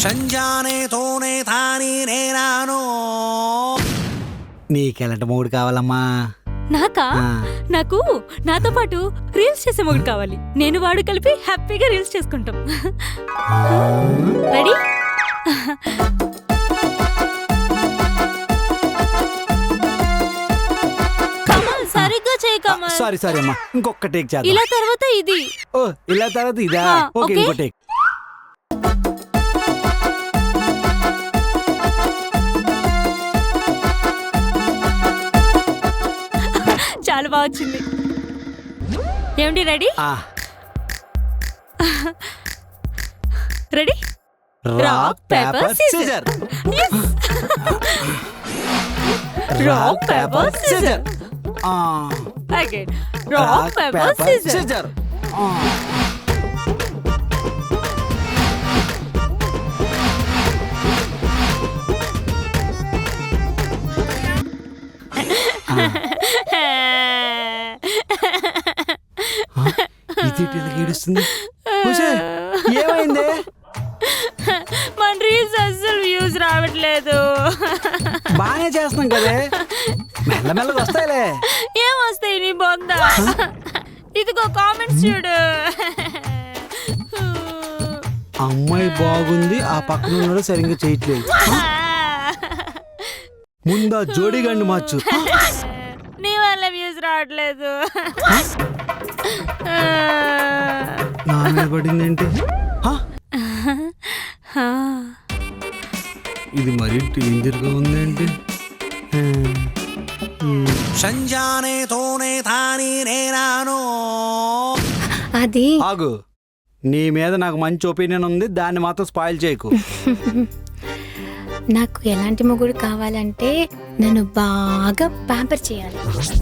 సంజానే తోనే తాని నేనాను. నీకెలాంటి మూడు కావాలమ్మా? నాకా? నాకు నాతో పాటు రీల్స్ చేసే మొగుడు కావాలి. నేను వాడు కలిపి హ్యాపీగా రీల్స్ చేసుకుంటాం. రెడీ? కమల్ సరిగ్గా చేయి కమల్. సారీ అమ్మా, ఇంకొక టేక్ చేద్దాం. ఇలా తర్వాత ఇది. ఓ ఇలా తర్వాత ఇదా? ఓకే, ఇంకో టేక్. చాలా బాగా వచ్చింది. ఏమిటి ready? Ready? Rock paper scissor. Rock paper scissor. Again rock paper scissor. ఇది ఏడుస్తుంది. ఏమైంది? మన రీల్స్ అస్సలు వ్యూస్ రావట్లేదు. బాగానే చేస్తున్నాం కదే, మెల్లమెల్లగా వస్తాయిలే. ఏం వస్తాయి నీ బొంద? ఇదిగో కామెంట్స్ చూడు. అమ్మాయి బాగుంది, ఆ పక్కన ఉన్నాడు సరిగ్గా చేయట్లేదు. ముందా జోడీగాండి మార్చు. నీ వల్ల వ్యూస్ రావట్లేదు. నా మీద పడిందేంటి? ఇది మరీ డేంజర్గా ఉందేంటి? సంజానే తోనే తాని నేనాను. అది ఆగు, నీ మీద నాకు మంచి ఒపీనియన్ ఉంది, దాన్ని మాత్రం స్పాయిల్ చేయకు. నాకు ఎలాంటి మొగుడు కావాలంటే నన్ను బాగా ప్యాంపర్ చేయాలి.